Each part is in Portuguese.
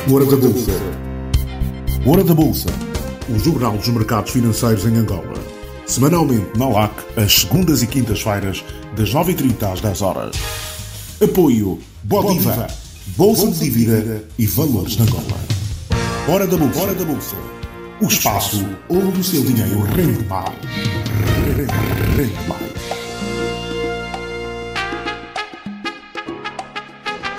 Hora da Bolsa. Hora da Bolsa, o jornal dos mercados financeiros em Angola. Semanalmente na LAC, às segundas e quintas-feiras, das 9h30 às 10 horas. Apoio Bodiva, Bolsa de Dívida e Valores de Angola. Hora da Bolsa. Hora da Bolsa. O espaço onde o seu dinheiro rende mais. Rende mais.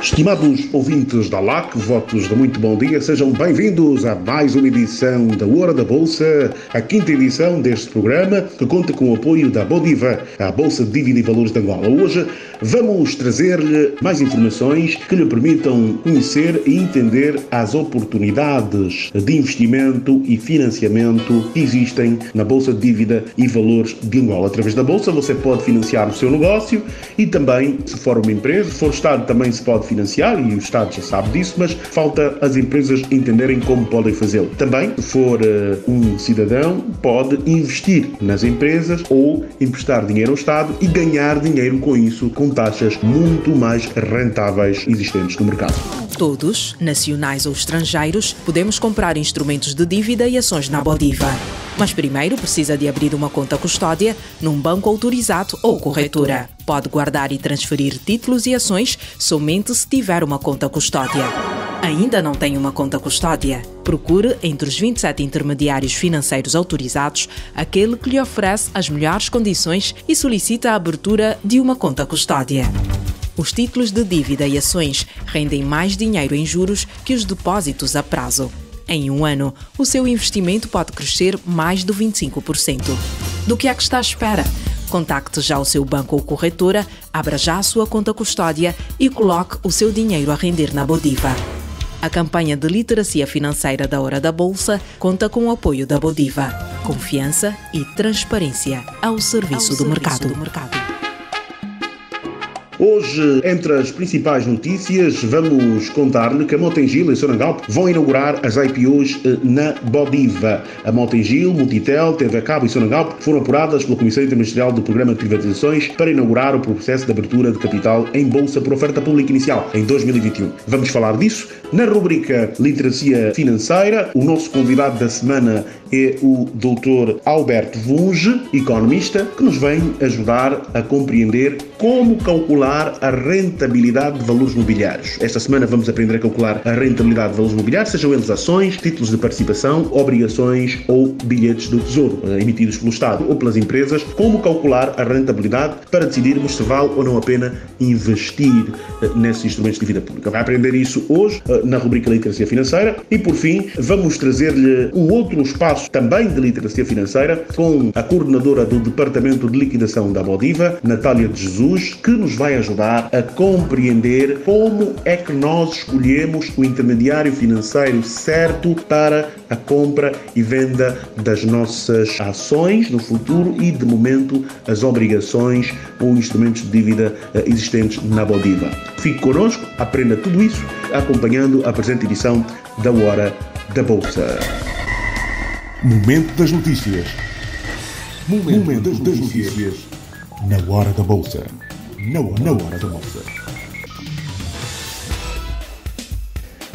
Estimados ouvintes da LAC, votos de muito bom dia, sejam bem-vindos a mais uma edição da Hora da Bolsa, a quinta edição deste programa, que conta com o apoio da Bodiva, a Bolsa de Dívida e Valores de Angola. Hoje vamos trazer-lhe mais informações que lhe permitam conhecer e entender as oportunidades de investimento e financiamento que existem na Bolsa de Dívida e Valores de Angola. Através da Bolsa você pode financiar o seu negócio e também, se for uma empresa, se for Estado, também se pode financiar, e o Estado já sabe disso, mas falta as empresas entenderem como podem fazê-lo. Também, se for um cidadão, pode investir nas empresas ou emprestar dinheiro ao Estado e ganhar dinheiro com isso, com taxas muito mais rentáveis existentes no mercado. Todos, nacionais ou estrangeiros, podemos comprar instrumentos de dívida e ações na Bodiva. Mas primeiro precisa de abrir uma conta custódia num banco autorizado ou corretora. Pode guardar e transferir títulos e ações somente se tiver uma conta custódia. Ainda não tem uma conta custódia? Procure entre os 27 intermediários financeiros autorizados aquele que lhe oferece as melhores condições e solicita a abertura de uma conta custódia. Os títulos de dívida e ações rendem mais dinheiro em juros que os depósitos a prazo. Em um ano, o seu investimento pode crescer mais de 25%. Do que é que está à espera? Contacte já o seu banco ou corretora, abra já a sua conta custódia e coloque o seu dinheiro a render na Bodiva. A campanha de literacia financeira da Hora da Bolsa conta com o apoio da Bodiva. Confiança e transparência ao serviço do mercado. Hoje, entre as principais notícias, vamos contar-lhe que a Mota-Engil e Sonangol vão inaugurar as IPOs na Bodiva. A Mota-Engil, Multitel, TV a Cabo e Sonangol foram apuradas pela Comissão Interministerial do Programa de Privatizações para inaugurar o processo de abertura de capital em bolsa por oferta pública inicial em 2021. Vamos falar disso na rubrica Literacia Financeira. O nosso convidado da semana é o Dr. Alberto Vunge, economista, que nos vem ajudar a compreender como calcular a rentabilidade de valores mobiliários. Esta semana vamos aprender a calcular a rentabilidade de valores mobiliários, sejam eles ações, títulos de participação, obrigações ou bilhetes do Tesouro, emitidos pelo Estado ou pelas empresas, como calcular a rentabilidade para decidirmos se vale ou não a pena investir nesses instrumentos de dívida pública. Vai aprender isso hoje na rubrica Literacia Financeira e, por fim, vamos trazer-lhe um outro espaço também de literacia financeira com a coordenadora do Departamento de Liquidação da Bodiva, Natália de Jesus, que nos vai ajudar a compreender como é que nós escolhemos o intermediário financeiro certo para a compra e venda das nossas ações no futuro e, de momento, as obrigações ou instrumentos de dívida existentes na Bodiva. Fique connosco, aprenda tudo isso acompanhando a presente edição da Hora da Bolsa. Momento das notícias. Momento das notícias na Hora da Bolsa. Na Hora da Bolsa.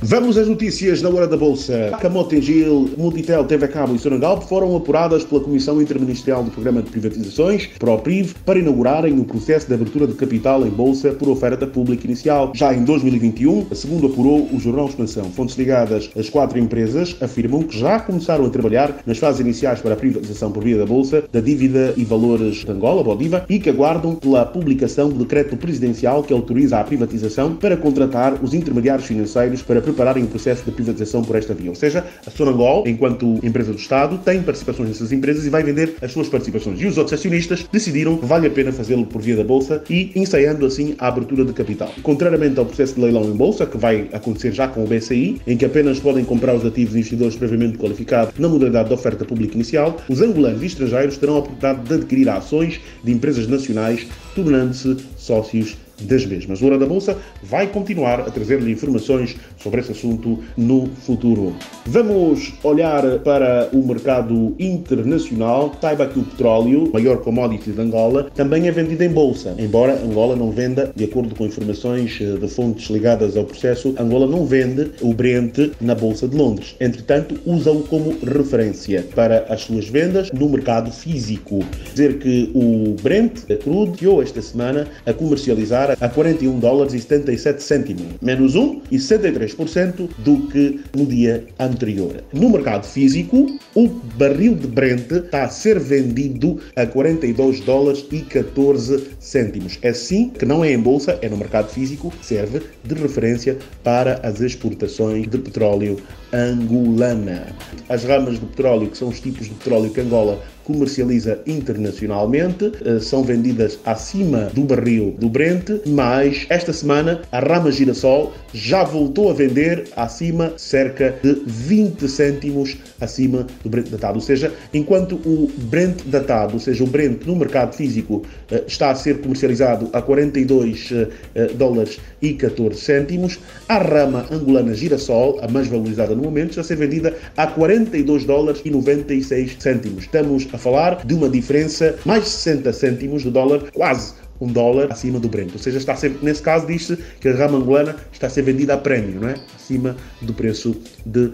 Vamos às notícias na Hora da Bolsa. A Mota-Engil, Multitel, TV a Cabo e Sonangol foram apuradas pela Comissão Interministerial do Programa de Privatizações, PROPRIV, para inaugurarem o processo de abertura de capital em bolsa por oferta pública inicial. Já em 2021, segundo apurou o Jornal Expansão, fontes ligadas às 4 empresas afirmam que já começaram a trabalhar nas fases iniciais para a privatização por via da Bolsa da Dívida e Valores de Angola, Bodiva, e que aguardam pela publicação do decreto presidencial que autoriza a privatização para contratar os intermediários financeiros para prepararem o processo de privatização por esta via. Ou seja, a Sonangol, enquanto empresa do Estado, tem participações nessas empresas e vai vender as suas participações. E os outros acionistas decidiram que vale a pena fazê-lo por via da Bolsa e ensaiando assim a abertura de capital. Contrariamente ao processo de leilão em Bolsa, que vai acontecer já com o BCI, em que apenas podem comprar os ativos de investidores previamente qualificados na modalidade de oferta pública inicial, os angolanos e estrangeiros terão a oportunidade de adquirir ações de empresas nacionais, tornando-se sócios das mesmas. O Hora da Bolsa vai continuar a trazer-lhe informações sobre esse assunto no futuro. Vamos olhar para o mercado internacional. Saiba que o petróleo, maior commodity de Angola, também é vendido em bolsa. Embora Angola não venda, de acordo com informações de fontes ligadas ao processo, Angola não vende o Brent na Bolsa de Londres. Entretanto, usa-o como referência para as suas vendas no mercado físico. Dizer que o Brent crudo chegou esta semana a comercializar a $41,77, menos 1,63% do que no dia anterior. No mercado físico, o barril de Brent está a ser vendido a $42,14. É assim que não é em bolsa, é no mercado físico, serve de referência para as exportações de petróleo angolana. As ramas de petróleo, que são os tipos de petróleo que Angola comercializa internacionalmente, são vendidas acima do barril do Brent, mas esta semana a rama girassol já voltou a vender acima cerca de 20 cêntimos acima do Brent datado. Ou seja, enquanto o Brent datado, ou seja, o Brent no mercado físico está a ser comercializado a $42,14, a rama angolana girassol, a mais valorizada no momento, está a ser vendida a $42,96. Estamos a falar de uma diferença mais de 60 cêntimos do dólar, quase $1 acima do Brent. Ou seja, está a ser, nesse caso diz-se que a rama angolana está a ser vendida a prémio, não é? Acima do preço de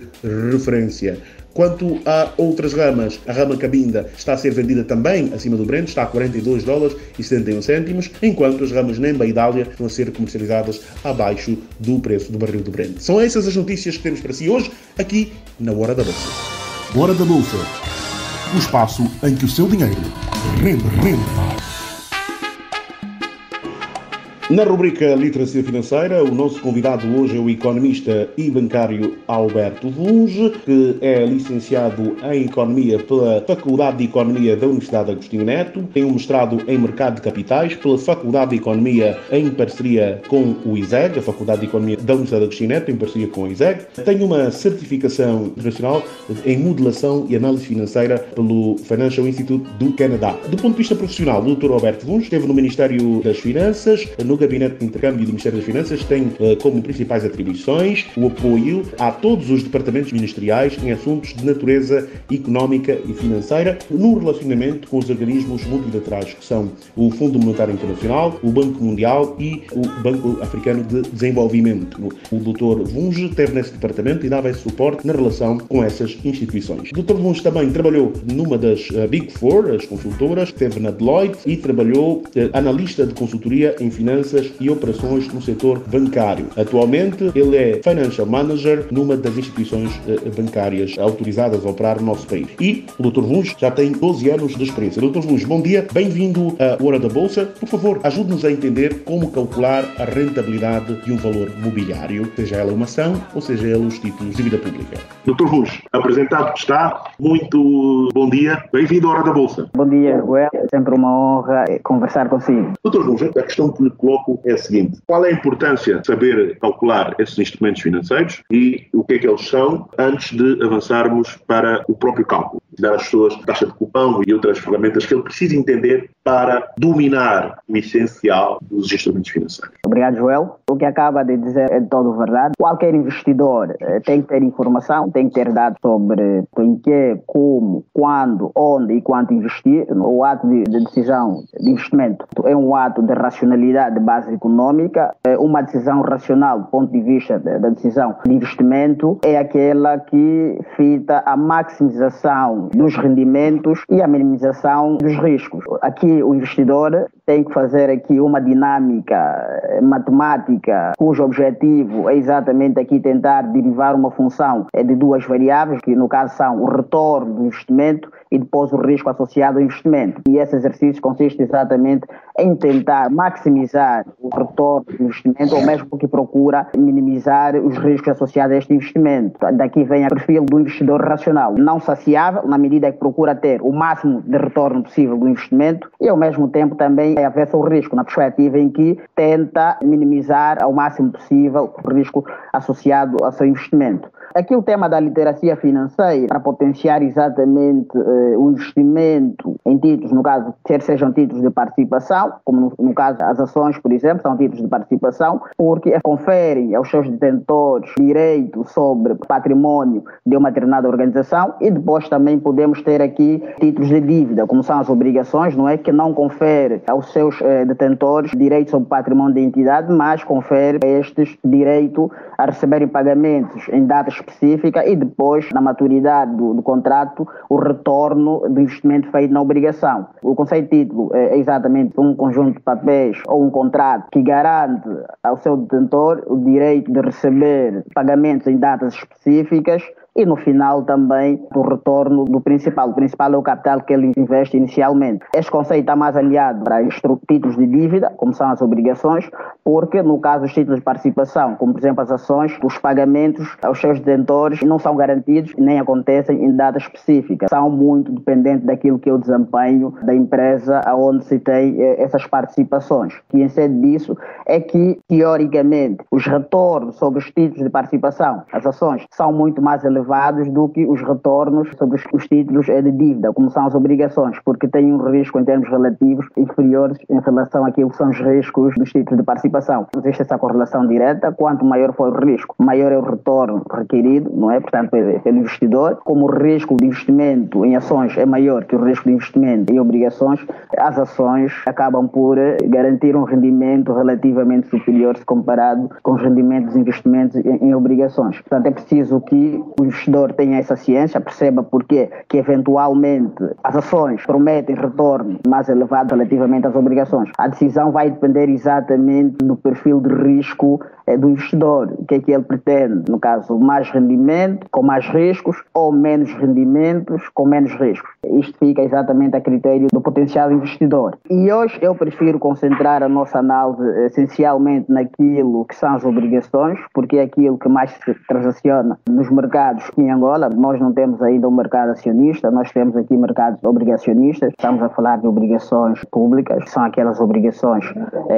referência. Quanto a outras ramas, a rama cabinda está a ser vendida também acima do Brent, está a $42,71, enquanto as ramas Nemba e Dália estão a ser comercializadas abaixo do preço do barril do Brent. São essas as notícias que temos para si hoje, aqui na Hora da Bolsa. Hora da Bolsa. O espaço em que o seu dinheiro rende. Na rubrica Literacia Financeira, o nosso convidado hoje é o economista e bancário Alberto Vunge, que é licenciado em Economia pela Faculdade de Economia da Universidade Agostinho Neto, tem um mestrado em Mercado de Capitais pela Faculdade de Economia em parceria com o ISEG, a Faculdade de Economia da Universidade Agostinho Neto em parceria com o ISEG, tem uma certificação internacional em modelação e análise financeira pelo Financial Institute do Canadá. Do ponto de vista profissional, o Dr. Alberto Vunge esteve no Ministério das Finanças, no Gabinete de Intercâmbio do Ministério das Finanças, tem como principais atribuições o apoio a todos os departamentos ministeriais em assuntos de natureza económica e financeira, no relacionamento com os organismos multilaterais, que são o Fundo Monetário Internacional, o Banco Mundial e o Banco Africano de Desenvolvimento. O Dr. Vunge esteve nesse departamento e dava esse suporte na relação com essas instituições. O Dr. Vunge também trabalhou numa das Big Four, as consultoras, esteve na Deloitte e trabalhou analista de consultoria em finanças e operações no setor bancário. Atualmente, ele é Financial Manager numa das instituições bancárias autorizadas a operar no nosso país. E o Dr. Vunge já tem 12 anos de experiência. Dr. Vunge, bom dia, bem-vindo à Hora da Bolsa. Por favor, ajude-nos a entender como calcular a rentabilidade de um valor mobiliário, seja ela uma ação ou seja ela os títulos de dívida pública. Dr. Vunge, apresentado está, muito bom dia, bem-vindo à Hora da Bolsa. Bom dia, Well. É sempre uma honra conversar consigo. Dr. Vunge, a questão que lhe coloco é a seguinte: qual é a importância de saber calcular esses instrumentos financeiros e o que é que eles são antes de avançarmos para o próprio cálculo? Dar às pessoas taxa de cupom e outras ferramentas que ele precisa entender para dominar o essencial dos instrumentos financeiros. Obrigado, Joel. O que acaba de dizer é de todo verdade. Qualquer investidor tem que ter informação, tem que ter dados sobre em que, como, quando, onde e quanto investir. O ato de decisão de investimento é um ato de racionalidade de base econômica. Uma decisão racional do ponto de vista da decisão de investimento é aquela que fita a maximização dos rendimentos e a minimização dos riscos. Aqui o investidor tem que fazer aqui uma dinâmica matemática cujo objetivo é exatamente aqui tentar derivar uma função de duas variáveis, que no caso são o retorno do investimento e depois o risco associado ao investimento. E esse exercício consiste exatamente em tentar maximizar o retorno do investimento, ou mesmo que procura minimizar os riscos associados a este investimento. Daqui vem o perfil do investidor racional, não saciável, na medida que procura ter o máximo de retorno possível do investimento e ao mesmo tempo também é avesso ao risco, na perspectiva em que tenta minimizar ao máximo possível o risco associado ao seu investimento. Aqui o tema da literacia financeira, para potenciar exatamente o investimento em títulos, no caso, quer sejam títulos de participação, como no caso as ações, por exemplo, são títulos de participação, porque conferem aos seus detentores direito sobre património de uma determinada organização, e depois também podemos ter aqui títulos de dívida, como são as obrigações, não é? Que não confere aos seus detentores direito sobre património da entidade, mas confere a estes direito a receberem pagamentos em data específica e depois, na maturidade do contrato, o retorno do investimento feito na obrigação. O conceito de título é exatamente um conjunto de papéis ou um contrato que garante ao seu detentor o direito de receber pagamentos em datas específicas e no final também o retorno do principal. O principal é o capital que ele investe inicialmente. Este conceito está mais aliado para títulos de dívida, como são as obrigações, porque no caso dos títulos de participação, como por exemplo as ações, os pagamentos aos seus detentores não são garantidos nem acontecem em data específica. São muito dependentes daquilo que é o desempenho da empresa aonde se tem essas participações. E em sede disso é que, teoricamente, os retornos sobre os títulos de participação, as ações, são muito mais elevados do que os retornos sobre os títulos de dívida, como são as obrigações, porque têm um risco em termos relativos inferiores em relação àquilo que são os riscos dos títulos de participação. Existe essa correlação direta. Quanto maior for o risco, maior é o retorno requerido, não é? Portanto, pelo investidor. Como o risco de investimento em ações é maior que o risco de investimento em obrigações, as ações acabam por garantir um rendimento relativamente superior se comparado com os rendimentos de investimentos em obrigações. Portanto, é preciso que o investidor tenha essa ciência, perceba porque que eventualmente as ações prometem retorno mais elevado relativamente às obrigações. A decisão vai depender exatamente do perfil de risco do investidor, o que é que ele pretende, no caso, mais rendimento com mais riscos ou menos rendimentos com menos riscos. Isto fica exatamente a critério do potencial investidor. E hoje eu prefiro concentrar a nossa análise essencialmente naquilo que são as obrigações, porque é aquilo que mais se transaciona nos mercados em Angola. Nós não temos ainda um mercado acionista, nós temos aqui mercados obrigacionistas. Estamos a falar de obrigações públicas, que são aquelas obrigações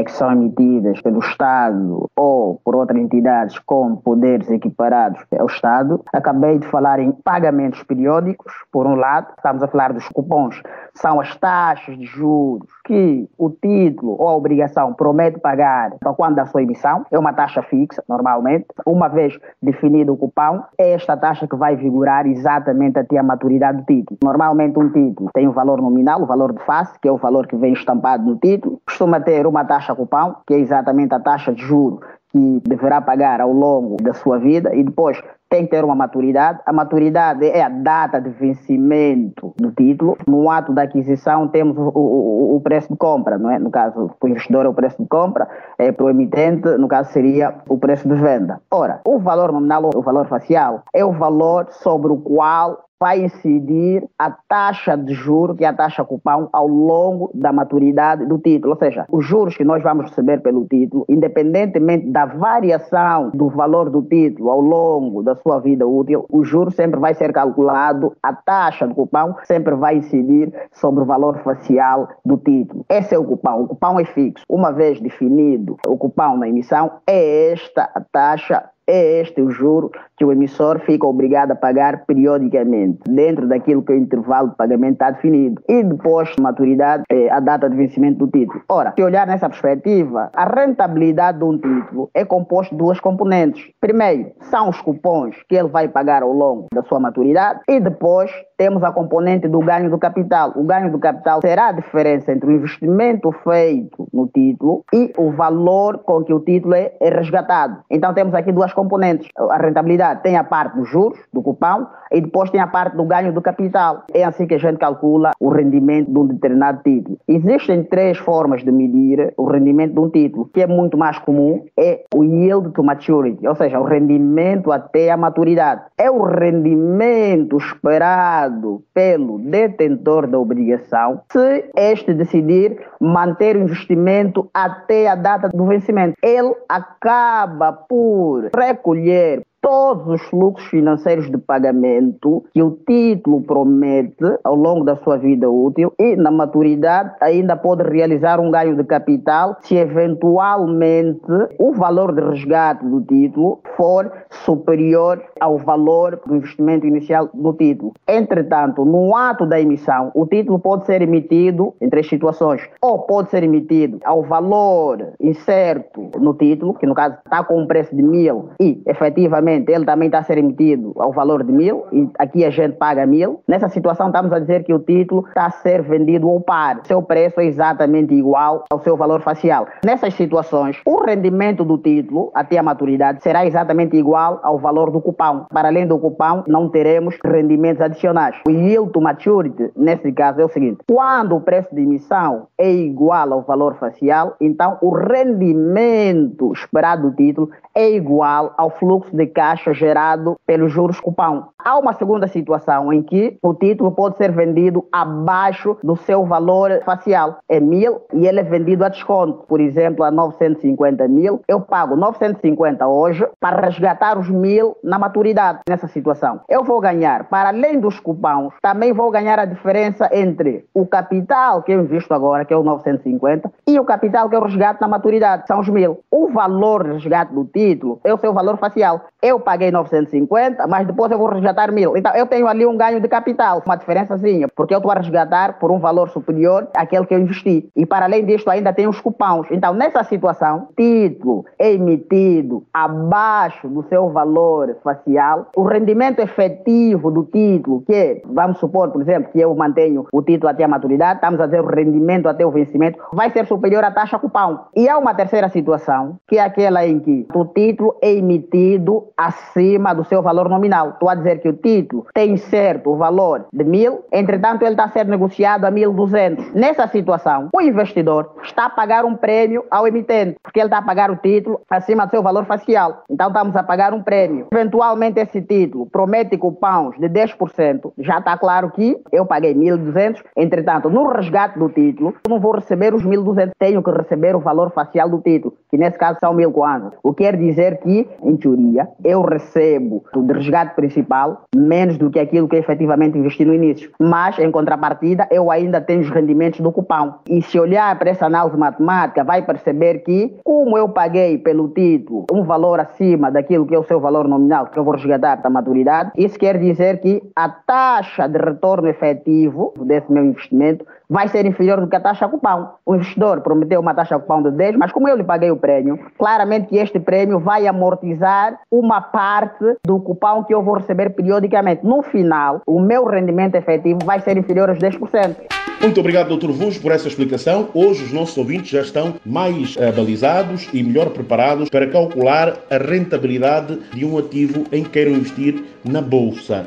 que são emitidas pelo Estado ou por outras entidades com poderes equiparados ao Estado. Acabei de falar em pagamentos periódicos, por um lado. Estamos a falar dos cupons, são as taxas de juros que o título ou a obrigação promete pagar para quando da sua emissão. É uma taxa fixa, normalmente. Uma vez definido o cupom, é esta taxa que vai vigorar exatamente até a maturidade do título. Normalmente um título tem um valor nominal, o valor de face, que é o valor que vem estampado no título. Costuma ter uma taxa cupom, que é exatamente a taxa de juro que deverá pagar ao longo da sua vida, e depois tem que ter uma maturidade. A maturidade é a data de vencimento do título. No ato da aquisição temos o preço de compra, não é? No caso, para o investidor é o preço de compra, para o emitente, no caso, seria o preço de venda. Ora, o valor nominal, o valor facial, é o valor sobre o qual vai incidir a taxa de juros, que é a taxa cupom, ao longo da maturidade do título. Ou seja, os juros que nós vamos receber pelo título, independentemente da variação do valor do título ao longo da sua vida útil, o juro sempre vai ser calculado, a taxa do cupom sempre vai incidir sobre o valor facial do título. Esse é o cupom é fixo. Uma vez definido o cupom na emissão, é esta a taxa, é este o juro que o emissor fica obrigado a pagar periodicamente, dentro daquilo que o intervalo de pagamento está definido. E depois de maturidade, a data de vencimento do título. Ora, se olhar nessa perspectiva, a rentabilidade de um título é composta de duas componentes. Primeiro, são os cupons que ele vai pagar ao longo da sua maturidade, e depois temos a componente do ganho do capital. O ganho do capital será a diferença entre o investimento feito no título e o valor com que o título é resgatado. Então temos aqui duas componentes. A rentabilidade tem a parte dos juros, do cupom, e depois tem a parte do ganho do capital. É assim que a gente calcula o rendimento de um determinado título. Existem três formas de medir o rendimento de um título, que é muito mais comum, é o yield to maturity, ou seja, o rendimento até a maturidade. É o rendimento esperado pelo detentor da obrigação se este decidir manter o investimento até a data do vencimento. Ele acaba por recolher todos os fluxos financeiros de pagamento que o título promete ao longo da sua vida útil e, na maturidade, ainda pode realizar um ganho de capital se eventualmente o valor de resgate do título for superior ao valor do investimento inicial do título. Entretanto, no ato da emissão, o título pode ser emitido em 3 situações. Ou pode ser emitido ao valor incerto no título, que no caso está com um preço de 1.000 e efetivamente ele também está a ser emitido ao valor de 1.000 e aqui a gente paga 1.000. Nessa situação estamos a dizer que o título está a ser vendido ao par. Seu preço é exatamente igual ao seu valor facial. Nessas situações, o rendimento do título até a maturidade será exatamente igual ao valor do cupão. Para além do cupão, não teremos rendimentos adicionais. O yield to maturity, nesse caso, é o seguinte: quando o preço de emissão é igual ao valor facial, então o rendimento esperado do título é igual ao fluxo de caixa gerado pelos juros cupão. Há uma segunda situação em que o título pode ser vendido abaixo do seu valor facial. É 1.000 e ele é vendido a desconto. Por exemplo, a 950 mil. Eu pago 950 hoje para resgatar os 1.000 na maturidade. Nessa situação, eu vou ganhar, para além dos cupons, também vou ganhar a diferença entre o capital que eu invisto agora, que é o 950, e o capital que eu resgato na maturidade, são os 1.000. O valor de resgate do título é o seu valor facial. Eu paguei 950, mas depois eu vou resgatar 1.000. Então eu tenho ali um ganho de capital, uma diferençazinha, porque eu estou a resgatar por um valor superior àquele que eu investi. E para além disto ainda tem os cupons. Então nessa situação, título é emitido abaixo do seu valor facial, o rendimento efetivo do título, que é, vamos supor, por exemplo, que eu mantenho o título até a maturidade, estamos a dizer o rendimento até o vencimento, vai ser superior à taxa cupão. E há uma terceira situação, que é aquela em que o título é emitido acima do seu valor nominal. Estou a dizer que o título tem certo o valor de 1.000, entretanto ele está a ser negociado a 1.200. Nessa situação, o investidor está a pagar um prêmio ao emitente, porque ele está a pagar o título acima do seu valor facial. Então estamos a pagar um prêmio. Eventualmente esse título promete cupons de 10%. Já está claro que eu paguei 1.200, entretanto no resgate do título eu não vou receber os 1.200, tenho que receber o valor facial do título, que nesse caso são 1.000 kwanzas. O que quer dizer que, em teoria, eu recebo do resgate principal menos do que aquilo que eu efetivamente investi no início. Mas, em contrapartida, eu ainda tenho os rendimentos do cupão. E se olhar para essa análise matemática, vai perceber que, como eu paguei pelo título um valor acima daquilo que é o seu valor nominal, que eu vou resgatar da maturidade, isso quer dizer que a taxa de retorno efetivo desse meu investimento vai ser inferior do que a taxa cupão. O investidor prometeu uma taxa cupão de 10, mas como eu lhe paguei o prêmio, claramente que este prêmio vai amortizar uma parte do cupão que eu vou receber periodicamente. No final, o meu rendimento efetivo vai ser inferior aos 10%. Muito obrigado, Dr. Vuz, por essa explicação. Hoje os nossos ouvintes já estão mais balizados e melhor preparados para calcular a rentabilidade de um ativo em que queiram investir na Bolsa.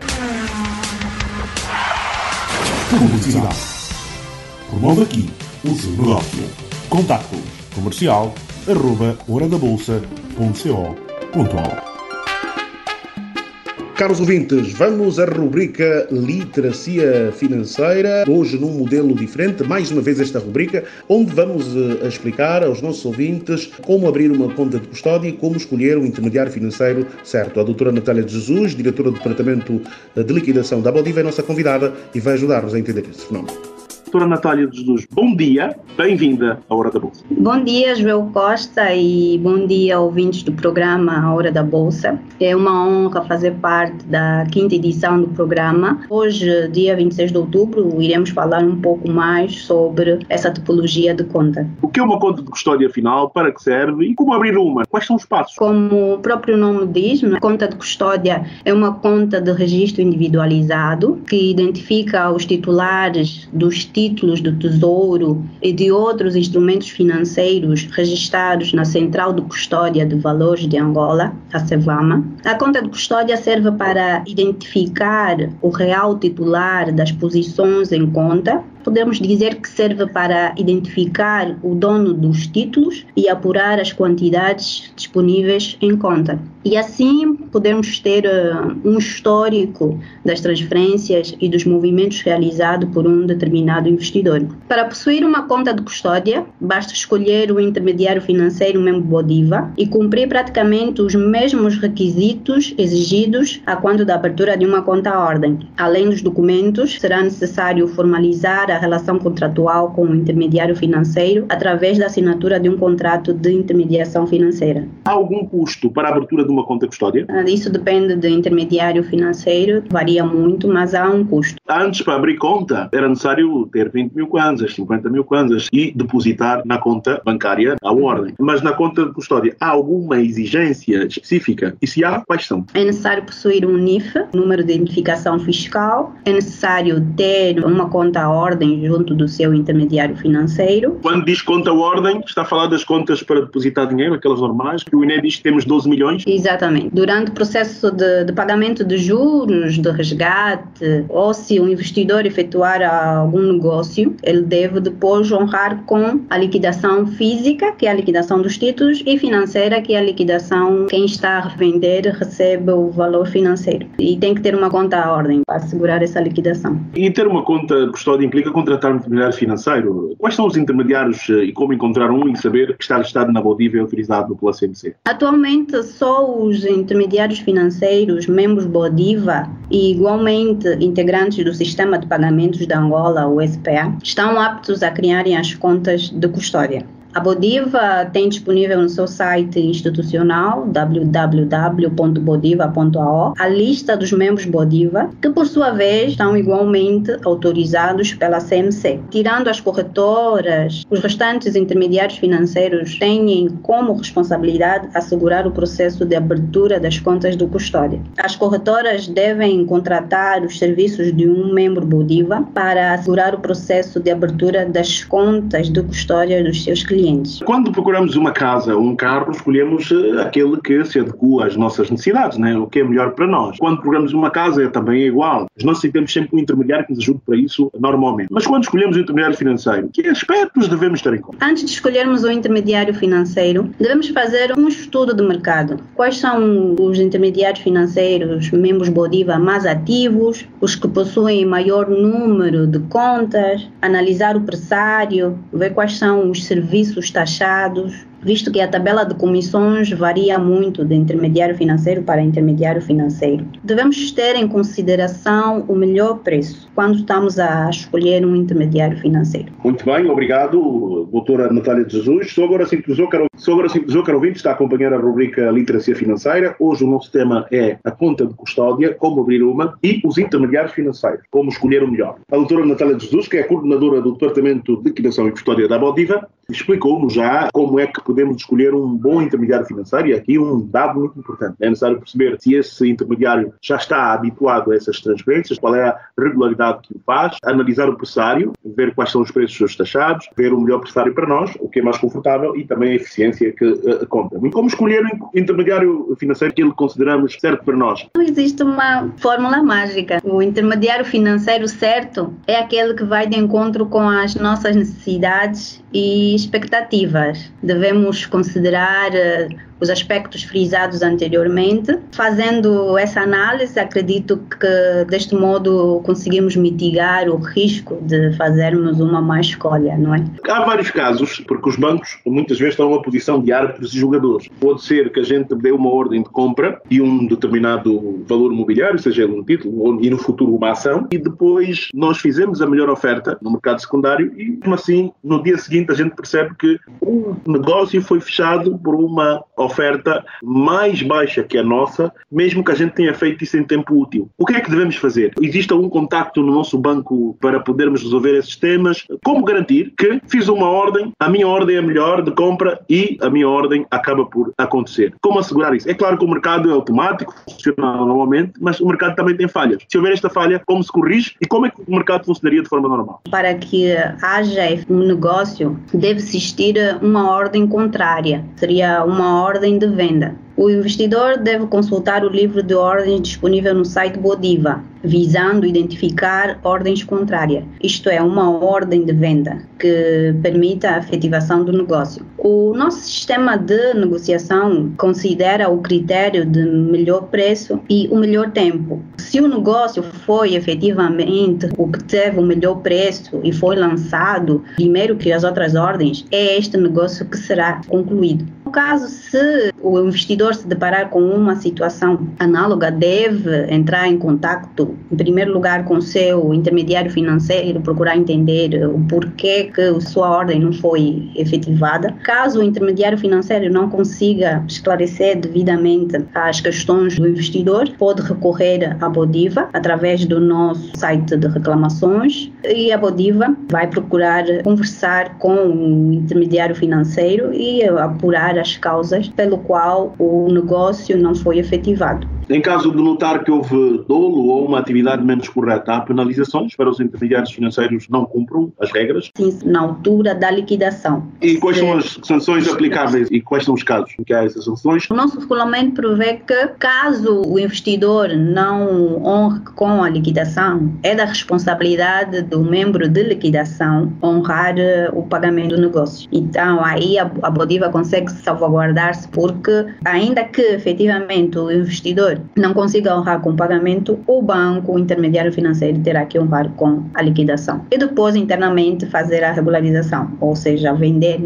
Publicidade. Promove aqui o seu negócio. Contactos comercial@horadabolsa.co.au. Caros ouvintes, vamos à rubrica Literacia Financeira, hoje num modelo diferente, mais uma vez esta rubrica, onde vamos explicar aos nossos ouvintes como abrir uma conta de custódia e como escolher um intermediário financeiro certo. A doutora Natália de Jesus, diretora do Departamento de Liquidação da Bodiva, é a nossa convidada e vai ajudar-nos a entender esse fenómeno. Doutora Natália de Jesus, bom dia, bem-vinda à Hora da Bolsa. Bom dia, Joel Costa, e bom dia, ouvintes do programa A Hora da Bolsa. É uma honra fazer parte da 5ª edição do programa. Hoje, dia 26 de outubro, iremos falar um pouco mais sobre essa tipologia de conta. O que é uma conta de custódia afinal, para que serve e como abrir uma? Quais são os passos? Como o próprio nome diz, a conta de custódia é uma conta de registro individualizado que identifica os titulares dos títulos do Tesouro e de outros instrumentos financeiros registrados na Central de Custódia de Valores de Angola, a CEVAMA. A conta de custódia serve para identificar o real titular das posições em conta podemos dizer que serve para identificar o dono dos títulos e apurar as quantidades disponíveis em conta. E assim podemos ter um histórico das transferências e dos movimentos realizados por um determinado investidor. Para possuir uma conta de custódia, basta escolher o intermediário financeiro membro Bodiva e cumprir praticamente os mesmos requisitos exigidos a quando da abertura de uma conta à ordem. Além dos documentos, será necessário formalizar a relação contratual com o intermediário financeiro através da assinatura de um contrato de intermediação financeira. Há algum custo para a abertura de uma conta de custódia? Isso depende do intermediário financeiro, varia muito, mas há um custo. Antes, para abrir conta, era necessário ter 20 mil kwanzas, 50 mil kwanzas e depositar na conta bancária à ordem. Mas na conta de custódia, há alguma exigência específica? E se há, quais são? É necessário possuir um NIF, número de identificação fiscal. É necessário ter uma conta à ordem junto do seu intermediário financeiro. Quando diz conta à ordem, está a falar das contas para depositar dinheiro, aquelas normais, que o INE diz que temos 12 milhões? Exatamente. Durante o processo de pagamento de juros, de resgate, ou se o investidor efetuar algum negócio, ele deve depois honrar com a liquidação física, que é a liquidação dos títulos, e financeira, que é a liquidação, quem está a vender recebe o valor financeiro. E tem que ter uma conta à ordem para assegurar essa liquidação. E ter uma conta de custódia implica contratar um intermediário financeiro. Quais são os intermediários e como encontrar um e saber que está listado na Bodiva e autorizado pela CMC? Atualmente, só os intermediários financeiros, membros Bodiva e igualmente integrantes do Sistema de Pagamentos da Angola, o SPA, estão aptos a criarem as contas de custódia. A Bodiva tem disponível no seu site institucional www.bodiva.ao a lista dos membros Bodiva, que por sua vez estão igualmente autorizados pela CMC. Tirando as corretoras, os restantes intermediários financeiros têm como responsabilidade assegurar o processo de abertura das contas de custódia. As corretoras devem contratar os serviços de um membro Bodiva para assegurar o processo de abertura das contas de custódia dos seus clientes. Quando procuramos uma casa ou um carro, escolhemos aquele que se adequa às nossas necessidades, né? O que é melhor para nós. Quando procuramos uma casa, também é igual. Nós temos sempre um intermediário que nos ajude para isso normalmente. Mas quando escolhemos um intermediário financeiro, que aspectos devemos ter em conta? Antes de escolhermos um intermediário financeiro, devemos fazer um estudo de mercado. Quais são os intermediários financeiros, membros Bodiva mais ativos, os que possuem maior número de contas, analisar o pressário, ver quais são os serviços taxados, visto que a tabela de comissões varia muito de intermediário financeiro para intermediário financeiro. Devemos ter em consideração o melhor preço quando estamos a escolher um intermediário financeiro. Muito bem, obrigado, doutora Natália de Jesus. Sou agora Simples caro ouvinte, está a acompanhar a rubrica Literacia Financeira. Hoje o nosso tema é a conta de custódia, como abrir uma, e os intermediários financeiros, como escolher o melhor. A doutora Natália de Jesus, que é a coordenadora do Departamento de Liquidação e Custódia da Bodiva, explicou-nos já como é que podemos escolher um bom intermediário financeiro, e aqui um dado muito importante. É necessário perceber se esse intermediário já está habituado a essas transferências, qual é a regularidade que o faz, analisar o pressário, ver quais são os preços taxados, ver o melhor pressário para nós, o que é mais confortável, e também a eficiência que conta. E como escolher um intermediário financeiro que ele consideramos certo para nós? Não existe uma fórmula mágica. O intermediário financeiro certo é aquele que vai de encontro com as nossas necessidades e expectativas. Devemos considerar os aspectos frisados anteriormente. Fazendo essa análise, acredito que deste modo conseguimos mitigar o risco de fazermos uma má escolha, não é? Há vários casos, porque os bancos muitas vezes estão numa posição de árbitros e jogadores. Pode ser que a gente dê uma ordem de compra e um determinado valor imobiliário, seja ele um título e no futuro uma ação, e depois nós fizemos a melhor oferta no mercado secundário e, mesmo assim, no dia seguinte a gente percebe que o negócio foi fechado por uma oferta mais baixa que a nossa, mesmo que a gente tenha feito isso em tempo útil. O que é que devemos fazer? Existe algum contacto no nosso banco para podermos resolver esses temas? Como garantir que fiz uma ordem, a minha ordem é melhor de compra e a minha ordem acaba por acontecer? Como assegurar isso? É claro que o mercado é automático, funciona normalmente, mas o mercado também tem falhas. Se houver esta falha, como se corrige e como é que o mercado funcionaria de forma normal? Para que haja um negócio, deve existir uma ordem contrária. Seria uma ordem ordem de venda. O investidor deve consultar o livro de ordens disponível no site Bodiva, visando identificar ordens contrárias, isto é, uma ordem de venda que permita a efetivação do negócio. O nosso sistema de negociação considera o critério de melhor preço e o melhor tempo. Se o negócio foi efetivamente o que teve o melhor preço e foi lançado primeiro que as outras ordens, é este negócio que será concluído. No caso, se o investidor se deparar com uma situação análoga, deve entrar em contato, em primeiro lugar, com o seu intermediário financeiro, procurar entender o porquê que a sua ordem não foi efetivada. Caso o intermediário financeiro não consiga esclarecer devidamente as questões do investidor, pode recorrer à Bodiva através do nosso site de reclamações, e a Bodiva vai procurar conversar com o intermediário financeiro e apurar as causas pelo qual o negócio não foi efetivado. Em caso de notar que houve dolo ou uma atividade menos correta, há penalizações para os intermediários financeiros que não cumpram as regras? Sim, na altura da liquidação. E quais são as sanções aplicáveis e quais são os casos em que há essas sanções? O nosso regulamento prevê que, caso o investidor não honre com a liquidação, é da responsabilidade do membro de liquidação honrar o pagamento do negócio. Então, aí a Bodiva consegue salvaguardar-se, porque ainda que efetivamente o investidor não consiga honrar com o pagamento, o banco, o intermediário financeiro, terá que honrar com a liquidação. E depois, internamente, fazer a regularização, ou seja, vender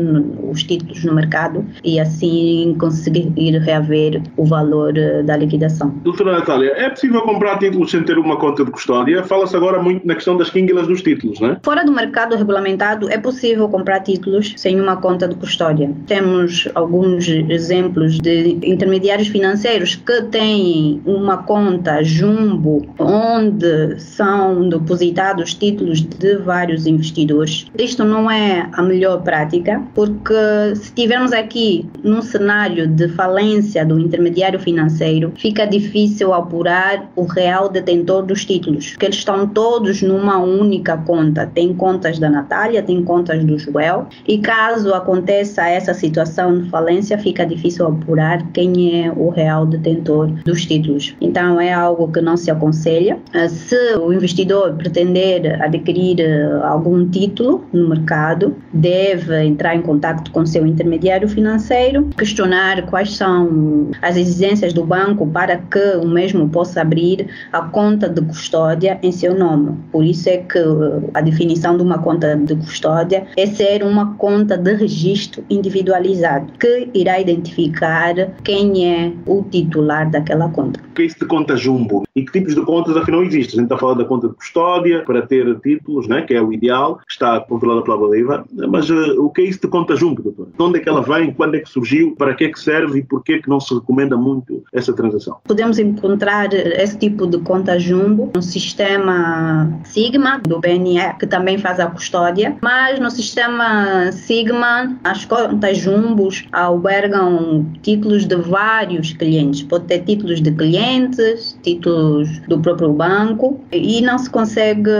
os títulos no mercado e assim conseguir reaver o valor da liquidação. Doutora Natália, é possível comprar títulos sem ter uma conta de custódia? Fala-se agora muito na questão das quínguilas dos títulos, não é? Fora do mercado regulamentado, é possível comprar títulos sem uma conta de custódia. Temos alguns exemplos de intermediários financeiros que têm uma conta jumbo onde são depositados títulos de vários investidores. Isto não é a melhor prática, porque se estivermos aqui num cenário de falência do intermediário financeiro, fica difícil apurar o real detentor dos títulos, porque eles estão todos numa única conta. Tem contas da Natália, tem contas do Joel, e caso aconteça essa situação de falência, fica difícil apurar quem é o real detentor dos títulos. Então é algo que não se aconselha. Se o investidor pretender adquirir algum título no mercado, deve entrar em contato com seu intermediário financeiro, questionar quais são as exigências do banco para que o mesmo possa abrir a conta de custódia em seu nome. Por isso é que a definição de uma conta de custódia é ser uma conta de registro individualizado, que irá identificar quem é o titular daquela conta. O que é isso de conta jumbo? E que tipos de contas afinal existem? A gente está a falar da conta de custódia para ter títulos, né, que é o ideal, que está controlada pela Bodiva, mas o que é isso de conta jumbo, doutor? De onde é que ela vem? Quando é que surgiu? Para que é que serve? E por que é que não se recomenda muito essa transação? Podemos encontrar esse tipo de conta jumbo no sistema Sigma do BNE, que também faz a custódia, mas no sistema Sigma as contas jumbos albergam títulos de vários clientes. Pode ter títulos de clientes, títulos do próprio banco, e não se consegue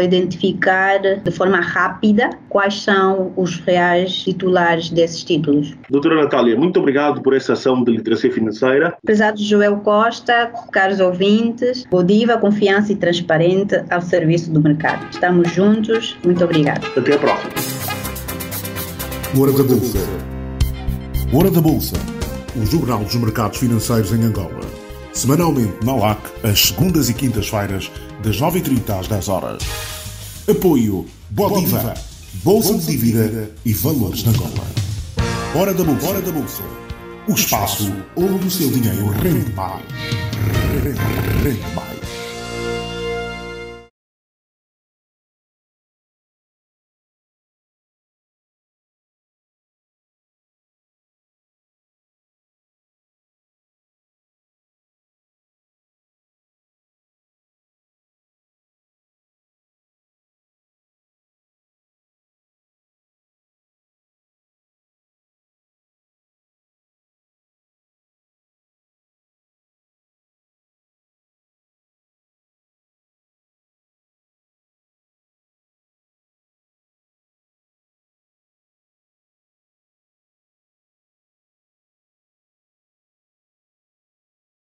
identificar de forma rápida quais são os reais titulares desses títulos. Doutora Natália, muito obrigado por essa ação de literacia financeira. Prezado Joel Costa, caros ouvintes, Bodiva, confiança e transparente ao serviço do mercado. Estamos juntos, muito obrigado. Até a próxima. Hora da Bolsa. Hora da Bolsa, o jornal dos mercados financeiros em Angola. Semanalmente na LAC, às segundas e quintas-feiras, das 9h30 às 10 horas. Apoio Bodiva, Bolsa de Dívida e Valores na Angola. Hora da Bolsa. Hora da Bolsa. O espaço onde o seu dinheiro rende mais. Rende mais.